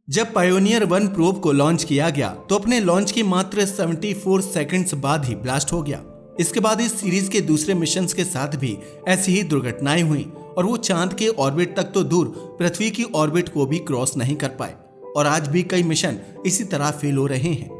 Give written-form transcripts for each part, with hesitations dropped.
जब pioneer 1 probe को launch किया गया तो अपने लॉन्च के मात्र 74 सेकंड्स बाद ही ब्लास्ट हो गया। इसके बाद इस सीरीज के दूसरे मिशंस के साथ भी ऐसी ही दुर्घटनाएं हुई और वो चांद के ऑर्बिट तक तो दूर पृथ्वी की ऑर्बिट को भी क्रॉस नहीं कर पाए और आज भी कई मिशन इसी तरह फेल हो रहे हैं।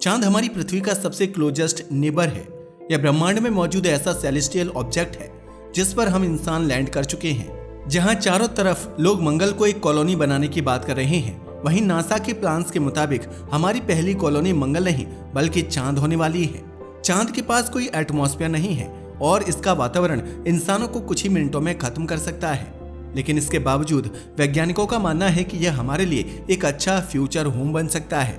चांद हमारी पृथ्वी का सबसे क्लोजेस्ट नेबर है। यह ब्रह्मांड में मौजूद ऐसा सेलेस्टियल ऑब्जेक्ट है जिस पर हम इंसान लैंड कर चुके हैं। जहां चारों तरफ लोग मंगल को एक कॉलोनी बनाने की बात कर रहे हैं, वहीं नासा के प्लान्स के मुताबिक हमारी पहली कॉलोनी मंगल नहीं बल्कि चांद होने वाली है। चांद के पास कोई एटमॉस्फेयर नहीं है और इसका वातावरण इंसानों को कुछ ही मिनटों में खत्म कर सकता है। लेकिन इसके बावजूद वैज्ञानिकों का मानना है कि यह हमारे लिए एक अच्छा फ्यूचर होम बन सकता है।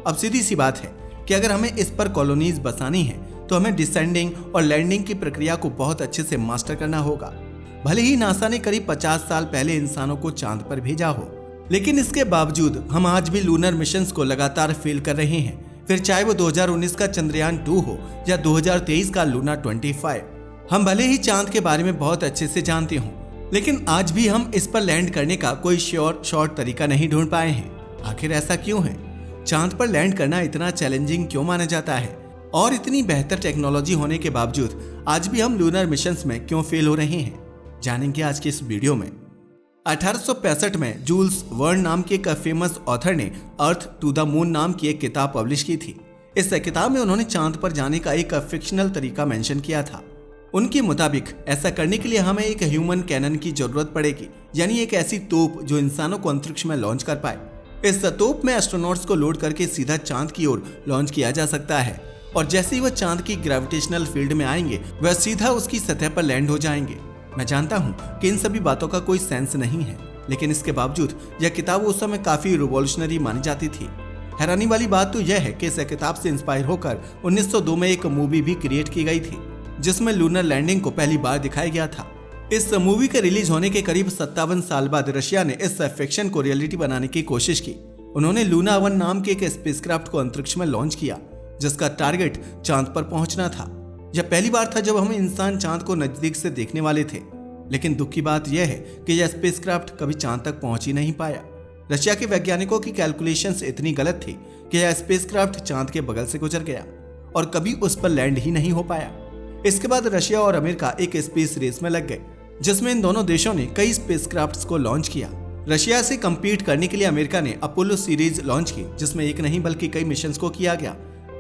अब सीधी सी बात है कि अगर हमें इस पर कॉलोनीज बसानी है तो हमें डिसेंडिंग और लैंडिंग की प्रक्रिया को बहुत अच्छे से मास्टर करना होगा। भले ही नासा ने करीब 50 साल पहले इंसानों को चांद पर भेजा हो, लेकिन इसके बावजूद हम आज भी लूनर मिशंस को लगातार फेल कर रहे हैं। फिर चाहे वो 2019 का चंद्रयान 2 हो या 2023 का लूना 25। हम भले ही चांद के बारे में बहुत अच्छे से जानते हों, लेकिन आज भी हम इस पर लैंड करने का कोई शॉर्ट तरीका नहीं ढूंढ पाए हैं। आखिर ऐसा क्यों है? चांद पर लैंड करना इतना चैलेंजिंग क्यों माना जाता है और इतनी बेहतर टेक्नोलॉजी होने के बावजूद आज भी हम लूनर मिशंस में क्यों फेल हो रहे हैं, जानेंगे आज के इस वीडियो में। 1865 में जूल्स वर्न नाम के एक फेमस ऑथर ने अर्थ टू द मून नाम की एक किताब पब्लिश की थी। इस किताब में उन्होंने चांद पर जाने का एक फिक्शनल तरीका मेंशन किया था। उनके मुताबिक ऐसा करने के लिए हमें एक ह्यूमन कैनन की जरूरत पड़ेगी, यानी एक ऐसी तोप जो इंसानों को अंतरिक्ष में लॉन्च कर पाए। इस तोप में एस्ट्रोनॉट्स को लोड करके सीधा चांद की ओर लॉन्च किया जा सकता है और जैसे ही वह चांद की ग्रेविटेशनल फील्ड में आएंगे वह सीधा उसकी सतह पर लैंड हो जाएंगे। मैं जानता हूं कि इन सभी बातों का कोई सेंस नहीं है, लेकिन इसके बावजूद यह किताब उस समय काफी रिवॉल्यूशनरी मानी जाती थी। हैरानी वाली बात तो यह है कि इस किताब से इंस्पायर होकर 1902 में एक मूवी भी क्रिएट की गई थी जिसमें लूनर लैंडिंग को पहली बार दिखाया गया था। इस मूवी के रिलीज होने के करीब 57 साल बाद रशिया ने इस फिक्शन को रियलिटी बनाने की कोशिश की। उन्होंने लूना 1 नाम के एक स्पेसक्राफ्ट को अंतरिक्ष में लॉन्च किया जिसका टारगेट चांद पर पहुंचना था। यह पहली बार था जब हम इंसान चांद को नजदीक से देखने वाले थे, लेकिन दुख की बात यह है कि यह स्पेसक्राफ्ट कभी चांद तक पहुंच ही नहीं पाया। रशिया के वैज्ञानिकों की कैलकुलेशंस इतनी गलत थी कि यह स्पेसक्राफ्ट चांद के बगल से गुजर गया और कभी उस पर लैंड ही नहीं हो पाया। इसके बाद रशिया और अमेरिका एक स्पेस रेस में लग गए जिसमें इन दोनों देशों ने कई स्पेसक्राफ्ट्स को लॉन्च किया। रशिया से कंपीट करने के लिए अमेरिका ने अपोलो सीरीज लॉन्च की जिसमें एक नहीं बल्कि कई मिशंस को किया गया।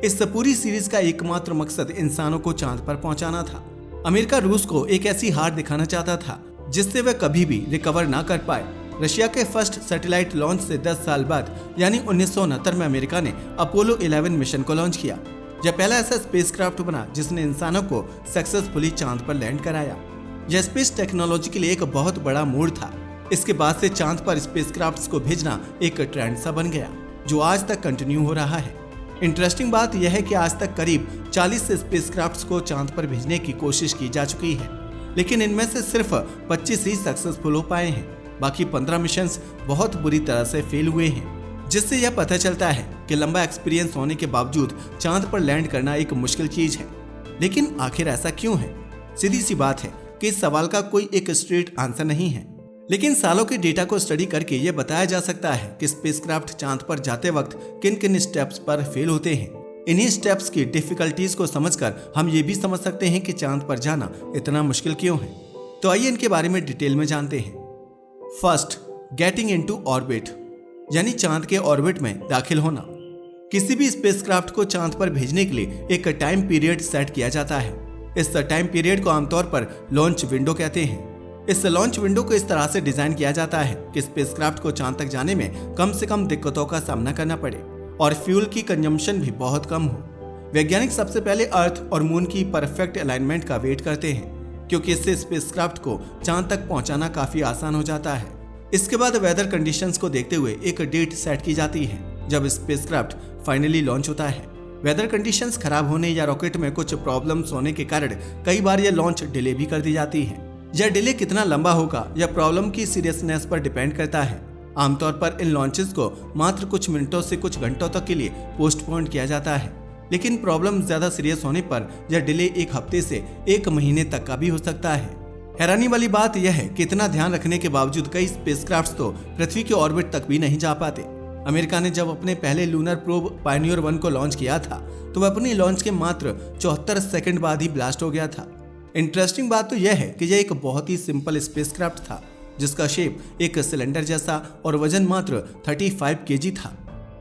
इस पूरी सीरीज का एकमात्र मकसद इंसानों को चांद पर पहुंचाना था। अमेरिका रूस को एक ऐसी हार दिखाना चाहता था जिससे वह कभी भी रिकवर ना कर पाए। रशिया के फर्स्ट सैटेलाइट लॉन्च से 10 साल बाद यानी 1969 में अमेरिका ने अपोलो 11 मिशन को लॉन्च किया। यह पहला ऐसा स्पेसक्राफ्ट बना जिसने इंसानों को सक्सेसफुली चांद पर लैंड कराया। यह स्पेस टेक्नोलॉजी के लिए एक बहुत बड़ा मोड़ था। इसके बाद से चांद पर स्पेसक्राफ्ट्स को भेजना एक ट्रेंड सा बन गया जो आज तक कंटिन्यू हो रहा है। इंटरेस्टिंग बात यह है कि आज तक करीब 40 स्पेसक्राफ्ट्स को चांद पर भेजने की कोशिश की जा चुकी है, लेकिन इनमें से सिर्फ 25 ही सक्सेसफुल हो पाए हैं। बाकी 15 मिशंस बहुत बुरी तरह से फेल हुए हैं, जिससे यह पता चलता है कि लंबा एक्सपीरियंस होने के बावजूद चांद पर लैंड करना एक मुश्किल चीज है। लेकिन आखिर ऐसा क्यों है? सीधी सी बात है कि इस सवाल का कोई एक स्ट्रेट आंसर नहीं है, लेकिन सालों के डेटा को स्टडी करके यह बताया जा सकता है कि स्पेसक्राफ्ट चांद पर जाते वक्त किन किन स्टेप्स पर फेल होते हैं। इन्हीं स्टेप्स की डिफिकल्टीज को समझकर हम ये भी समझ सकते हैं कि चांद पर जाना इतना मुश्किल क्यों है। तो आइए इनके बारे में डिटेल में जानते हैं। फर्स्ट, गेटिंग इनटू ऑर्बिट, यानी चांद के ऑर्बिट में दाखिल होना। किसी भी स्पेसक्राफ्ट को चांद पर भेजने के लिए एक टाइम पीरियड सेट किया जाता है। इस टाइम पीरियड को आमतौर पर लॉन्च विंडो कहते हैं। इस लॉन्च विंडो को इस तरह से डिजाइन किया जाता है कि स्पेसक्राफ्ट को चांद तक जाने में कम से कम दिक्कतों का सामना करना पड़े और फ्यूल की कंजम्पशन भी बहुत कम हो। वैज्ञानिक सबसे पहले अर्थ और मून की परफेक्ट अलाइनमेंट का वेट करते हैं, क्योंकि इससे स्पेसक्राफ्ट को चांद तक पहुंचाना काफी आसान हो जाता है। इसके बाद वेदर कंडीशंस को देखते हुए एक डेट सेट की जाती है जब स्पेसक्राफ्ट फाइनली लॉन्च होता है। वेदर कंडीशंस खराब होने या रॉकेट में कुछ प्रॉब्लम्स होने के कारण कई बार यह लॉन्च डिले भी कर दी जाती है। यह डिले कितना लंबा होगा यह प्रॉब्लम की सीरियसनेस पर डिपेंड करता है। आमतौर पर इन लॉन्चेस को मात्र कुछ मिनटों से कुछ घंटों तक के लिए पोस्टपोन किया जाता है, लेकिन प्रॉब्लम ज्यादा सीरियस होने पर यह डिले 1 हफ्ते से 1 महीने तक का भी हो सकता है। हैरानी वाली बात यह है कि इतना ध्यान रखने के बावजूद कई स्पेसक्राफ्ट्स तो पृथ्वी के ऑर्बिट तक भी नहीं जा पाते। अमेरिका ने जब अपने पहले लूनर प्रोब पायनियर 1 को लॉन्च किया था तो वह अपनी लॉन्च के मात्र 74 सेकंड बाद ही ब्लास्ट हो गया था। इंटरेस्टिंग बात तो यह है कि यह एक बहुत ही सिंपल स्पेसक्राफ्ट था जिसका शेप एक सिलेंडर जैसा और वजन मात्र 35 केजी था।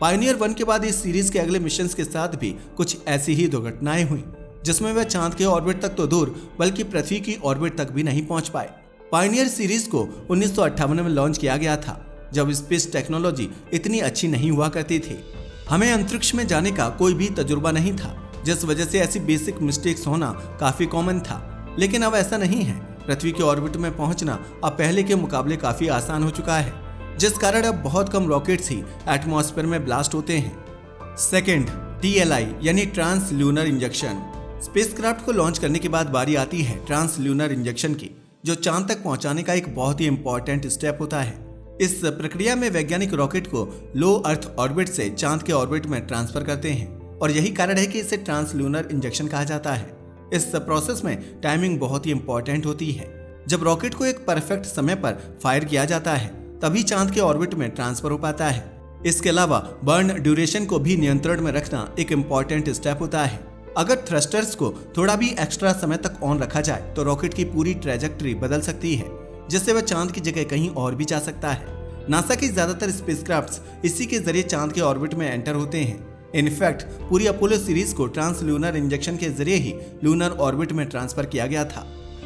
पायनियर 1 के बाद इस सीरीज के अगले मिशन के साथ भी कुछ ऐसी ही दुर्घटनाएं हुई जिसमें वह चांद के ऑर्बिट तक तो दूर बल्कि पृथ्वी की ऑर्बिट तक भी नहीं पहुंच पाए। पायनियर सीरीज को 1958 में लॉन्च किया गया था जब स्पेस टेक्नोलॉजी इतनी अच्छी नहीं हुआ करती थी। हमें अंतरिक्ष में जाने का कोई भी तजुर्बा नहीं था जिस वजह से ऐसी बेसिक मिस्टेक्स होना काफी कॉमन था, लेकिन अब ऐसा नहीं है। पृथ्वी के ऑर्बिट में पहुंचना अब पहले के मुकाबले काफी आसान हो चुका है, जिस कारण अब बहुत कम रॉकेट्स ही एटमॉस्फेयर में ब्लास्ट होते हैं। सेकंड, TLI यानी ट्रांस ल्यूनर इंजेक्शन। स्पेसक्राफ्ट को लॉन्च करने के बाद बारी आती है ट्रांस ल्यूनर इंजेक्शन की, जो चांद तक पहुंचाने का एक बहुत ही इंपॉर्टेंट स्टेप होता है। इस प्रक्रिया में वैज्ञानिक रॉकेट को लो अर्थ ऑर्बिट से चांद के ऑर्बिट में ट्रांसफर करते हैं और यही कारण है कि इसे ट्रांस ल्यूनर इंजेक्शन कहा जाता है। इस प्रोसेस में टाइमिंग बहुत ही इंपॉर्टेंट होती है। जब रॉकेट को एक परफेक्ट समय पर फायर किया जाता है तभी चांद के ऑर्बिट में ट्रांसफर हो पाता है। इसके अलावा बर्न ड्यूरेशन को भी नियंत्रण में रखना एक इम्पॉर्टेंट स्टेप होता है। अगर थ्रस्टर्स को थोड़ा भी एक्स्ट्रा समय तक ऑन रखा जाए तो रॉकेट की पूरी ट्रैजेक्टरी बदल सकती है, जिससे वह चांद की जगह कहीं और भी जा सकता है। नासा की ज्यादातर स्पेसक्राफ्ट्स इसी के जरिए चांद के ऑर्बिट में एंटर होते हैं। इनफैक्ट पूरी अपोलो सीरीज को ट्रांस लूनर इंजेक्शन के जरिए ही लूनर ऑर्बिट में ट्रांसफर किया गया था,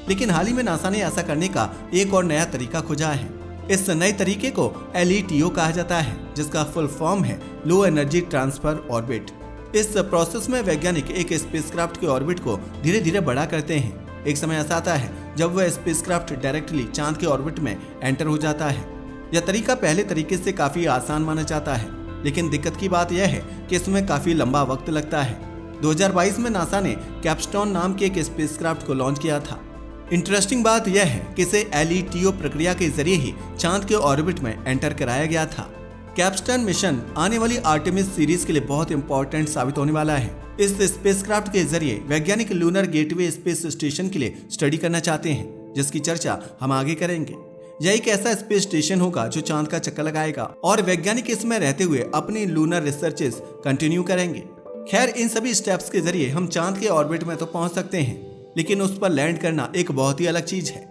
लेकिन हाल ही में नासा ने ऐसा करने का एक और नया तरीका खोजा है। इस नए तरीके को LETO कहा जाता है, जिसका फुल फॉर्म है लो एनर्जी ट्रांसफर ऑर्बिट। इस प्रोसेस में वैज्ञानिक एक स्पेसक्राफ्ट के ऑर्बिट को धीरे धीरे बड़ा करते हैं। एक समय ऐसा आता है जब वह स्पेसक्राफ्ट डायरेक्टली चांद के ऑर्बिट में एंटर हो जाता है। यह तरीका पहले तरीके से काफी आसान माना जाता है, लेकिन दिक्कत की बात यह है कि इसमें काफी लंबा वक्त लगता है। 2022 में नासा ने कैपस्टोन नाम के एक स्पेसक्राफ्ट को लॉन्च किया था। इंटरेस्टिंग बात यह है कि इसे LETO प्रक्रिया के जरिए ही चांद के ऑर्बिट में एंटर कराया गया था। कैपस्टोन मिशन आने वाली आर्टेमिस सीरीज के लिए बहुत इंपॉर्टेंट साबित होने वाला है। इस स्पेसक्राफ्ट के जरिए वैज्ञानिक लूनर गेटवे स्पेस स्टेशन के लिए स्टडी करना चाहते हैं, जिसकी चर्चा हम आगे करेंगे। यह एक ऐसा स्पेस स्टेशन होगा जो चांद का चक्कर लगाएगा और वैज्ञानिक इसमें रहते हुए अपनी लूनर रिसर्चेस कंटिन्यू करेंगे। खैर, इन सभी स्टेप्स के जरिए हम चांद के ऑर्बिट में तो पहुंच सकते हैं, लेकिन उस पर लैंड करना एक बहुत ही अलग चीज है।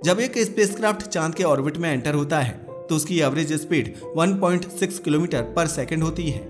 जब एक स्पेसक्राफ्ट चांद के ऑर्बिट में एंटर होता है तो उसकी एवरेज स्पीड 1.6 किलोमीटर पर सेकंड होती है।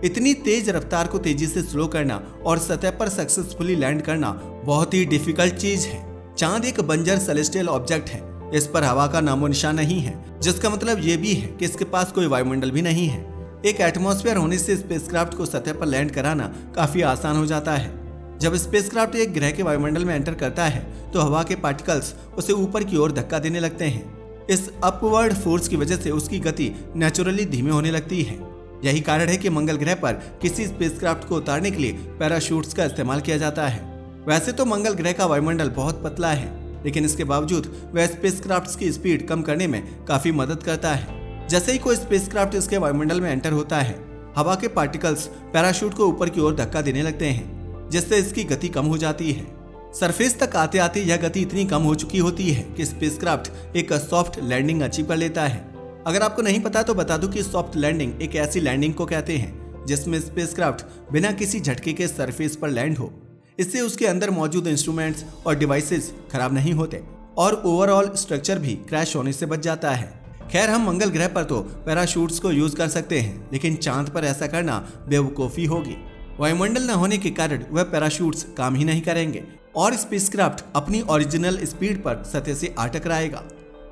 इतनी तेज रफ्तार को तेजी से स्लो करना और सतह पर सक्सेसफुली लैंड करना बहुत ही डिफिकल्ट चीज है। चांद एक बंजर सेलेस्टियल ऑब्जेक्ट है। इस पर हवा का नामो निशान नहीं है, जिसका मतलब ये भी है कि इसके पास कोई वायुमंडल भी नहीं है। एक एटमॉस्फेयर होने से स्पेसक्राफ्ट को सतह पर लैंड कराना काफी आसान हो जाता है। जब स्पेसक्राफ्ट एक ग्रह के वायुमंडल में एंटर करता है तो हवा के पार्टिकल्स उसे ऊपर की ओर धक्का देने लगते हैं। इस अपवर्ड फोर्स की वजह से उसकी गति नेचुरली धीमी होने लगती है। यही कारण है कि मंगल ग्रह पर किसी स्पेसक्राफ्ट को उतारने के लिए पैराशूट्स का इस्तेमाल किया जाता है। वैसे तो मंगल ग्रह का वायुमंडल बहुत पतला है, लेकिन इसके बावजूद वह स्पेसक्राफ्ट की स्पीड कम करने में काफी मदद करता है। जैसे ही कोई स्पेसक्राफ्ट इसके वायुमंडल में एंटर होता है, हवा के पार्टिकल्स पैराशूट को ऊपर की ओर धक्का देने लगते हैं, जिससे इसकी गति कम हो जाती है। सरफेस तक आते आते यह गति इतनी कम हो चुकी होती है कि स्पेसक्राफ्ट एक सॉफ्ट लैंडिंग अचीव कर लेता है। अगर आपको नहीं पता तो बता दूं कि सॉफ्ट लैंडिंग एक ऐसी लैंडिंग को कहते हैं जिसमें स्पेसक्राफ्ट बिना किसी झटके के सरफेस पर लैंड हो। इससे उसके अंदर मौजूद इंस्ट्रूमेंट्स और डिवाइसेस खराब नहीं होते और ओवरऑल स्ट्रक्चर भी क्रैश होने से बच जाता है। खैर, हम मंगल ग्रह पर तो पैराशूट्स को यूज कर सकते हैं, लेकिन चांद पर ऐसा करना बेवकूफी होगी। वायुमंडल न होने के कारण वह पैराशूट्स काम ही नहीं करेंगे और स्पेसक्राफ्ट अपनी ओरिजिनल स्पीड पर सतह से आ टकराएगा।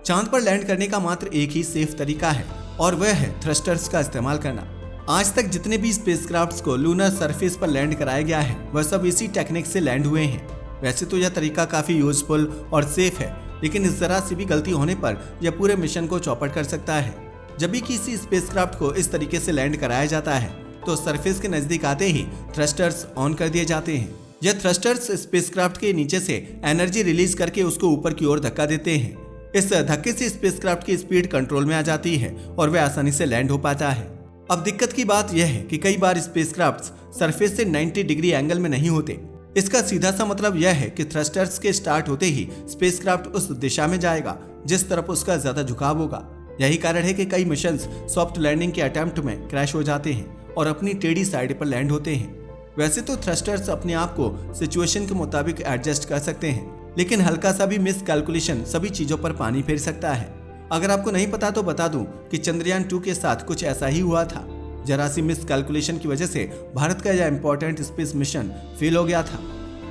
चांद पर लैंड करने का मात्र एक ही सेफ तरीका है और वह है थ्रस्टर्स का इस्तेमाल करना। आज तक जितने भी स्पेसक्राफ्ट्स को लूनर सरफेस पर लैंड कराया गया है वह सब इसी टेक्निक से लैंड हुए हैं। वैसे तो यह तरीका काफी यूजफुल और सेफ है, लेकिन इस जरा सी भी गलती होने पर यह पूरे मिशन को चौपट कर सकता है। जब भी किसी स्पेसक्राफ्ट को इस तरीके से लैंड कराया जाता है तो सरफेस के नजदीक आते ही थ्रस्टर्स ऑन कर दिए जाते हैं। यह थ्रस्टर्स स्पेसक्राफ्ट के नीचे से एनर्जी रिलीज करके उसको ऊपर की ओर धक्का देते हैं। इस धक्के से स्पेसक्राफ्ट की स्पीड कंट्रोल में आ जाती है और वह आसानी से लैंड हो पाता है। अब दिक्कत की बात यह है कि कई बार स्पेसक्राफ्ट सरफेस से 90 डिग्री एंगल में नहीं होते। इसका सीधा सा मतलब यह है कि थ्रस्टर्स के स्टार्ट होते ही स्पेसक्राफ्ट उस दिशा में जाएगा जिस तरफ उसका ज्यादा झुकाव होगा। यही कारण है कि कई मिशंस सॉफ्ट लैंडिंग के अटेम्प्ट में क्रैश हो जाते हैं और अपनी टेढ़ी साइड पर लैंड होते हैं। वैसे तो थ्रस्टर्स अपने आप को सिचुएशन के मुताबिक एडजस्ट कर सकते हैं, लेकिन हल्का सा भी मिस कैलकुलेशन सभी चीजों पर पानी फेर सकता है। अगर आपको नहीं पता तो बता दूं कि चंद्रयान 2 के साथ कुछ ऐसा ही हुआ था। जरा सी मिस कैलकुलेशन की वजह से भारत का यह इंपॉर्टेंट स्पेस मिशन फेल हो गया था।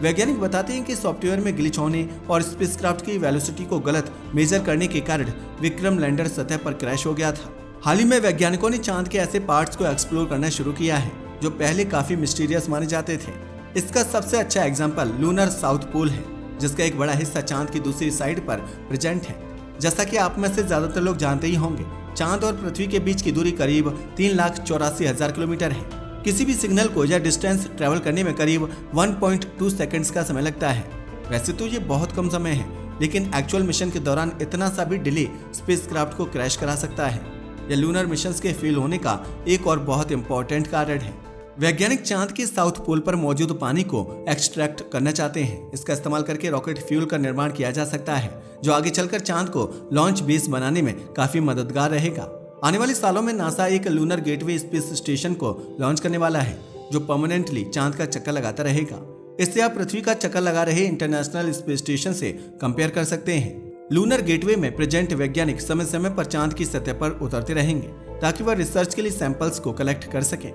वैज्ञानिक बताते हैं कि सॉफ्टवेयर में ग्लिच होने और स्पेसक्राफ्ट की वेलोसिटी को गलत मेजर करने के कारण विक्रम लैंडर सतह पर क्रैश हो गया था। हाल ही में वैज्ञानिकों ने चांद के ऐसे पार्ट्स को एक्सप्लोर करना शुरू किया है जो पहले काफी मिस्टीरियस माने जाते थे। इसका सबसे अच्छा एग्जाम्पल लूनर साउथ पोल है, जिसका एक बड़ा हिस्सा चांद की दूसरी साइड पर प्रेजेंट है। जैसा कि आप में से ज्यादातर लोग जानते ही होंगे, चांद और पृथ्वी के बीच की दूरी करीब 3,84,000 किलोमीटर है। किसी भी सिग्नल को यह डिस्टेंस ट्रेवल करने में करीब 1.2 सेकंड्स का समय लगता है। वैसे तो ये बहुत कम समय है, लेकिन एक्चुअल मिशन के दौरान इतना सा भी डिले स्पेसक्राफ्ट को क्रैश करा सकता है। यह लूनर मिशंस के फेल होने का एक और बहुत इंपॉर्टेंट कारण है। वैज्ञानिक चांद के साउथ पोल पर मौजूद पानी को एक्सट्रैक्ट करना चाहते हैं। इसका इस्तेमाल करके रॉकेट फ्यूल का निर्माण किया जा सकता है, जो आगे चलकर चांद को लॉन्च बेस बनाने में काफी मददगार रहेगा। आने वाले सालों में नासा एक लूनर गेटवे स्पेस स्टेशन को लॉन्च करने वाला है, जो परमानेंटली चांद का चक्कर लगाता रहेगा। इससे आप पृथ्वी का चक्कर लगा रहे इंटरनेशनल स्पेस स्टेशन से कंपेयर कर सकते हैं। लूनर गेटवे में प्रेजेंट वैज्ञानिक समय समय पर चांद की सतह पर उतरते रहेंगे, ताकि वह रिसर्च के लिए सैंपल्स को कलेक्ट कर सकें।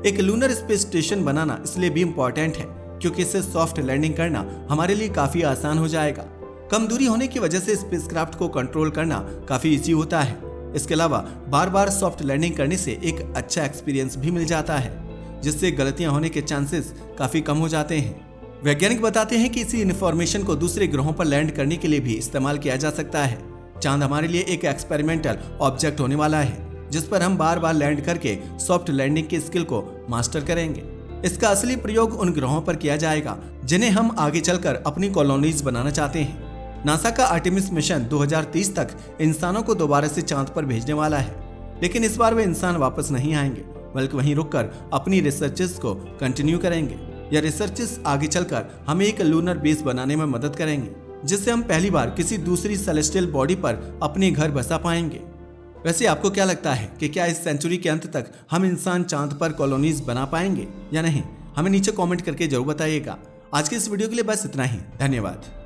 एक लूनर स्पेस स्टेशन बनाना इसलिए भी इम्पोर्टेंट है क्योंकि इससे सॉफ्ट लैंडिंग करना हमारे लिए काफी आसान हो जाएगा। कम दूरी होने की वजह से स्पेसक्राफ्ट को कंट्रोल करना काफी इजी होता है। इसके अलावा बार बार सॉफ्ट लैंडिंग करने से एक अच्छा एक्सपीरियंस भी मिल जाता है, जिससे गलतियां होने के चांसेस काफी कम हो जाते हैं। वैज्ञानिक बताते हैं कि इसी इन्फॉर्मेशन को दूसरे ग्रहों पर लैंड करने के लिए भी इस्तेमाल किया जा सकता है। चांद हमारे लिए एक एक्सपेरिमेंटल ऑब्जेक्ट होने वाला है, जिस पर हम बार बार लैंड करके सॉफ्ट लैंडिंग के स्किल को मास्टर करेंगे। इसका असली प्रयोग उन ग्रहों पर किया जाएगा जिन्हें हम आगे चलकर अपनी कॉलोनीज बनाना चाहते हैं। नासा का आर्टेमिस मिशन 2030 तक इंसानों को दोबारा से चांद पर भेजने वाला है, लेकिन इस बार वे इंसान वापस नहीं आएंगे, बल्कि वहीं रुककर अपनी रिसर्चेस को कंटिन्यू करेंगे। यह रिसर्चेस आगे चलकर हमें एक लूनर बेस बनाने में मदद करेंगे, जिससे हम पहली बार किसी दूसरी सेलेस्टियल बॉडी पर अपने घर बसा पाएंगे। वैसे आपको क्या लगता है कि क्या इस सेंचुरी के अंत तक हम इंसान चांद पर कॉलोनीज बना पाएंगे या नहीं? हमें नीचे कमेंट करके जरूर बताइएगा। आज के इस वीडियो के लिए बस इतना ही। धन्यवाद।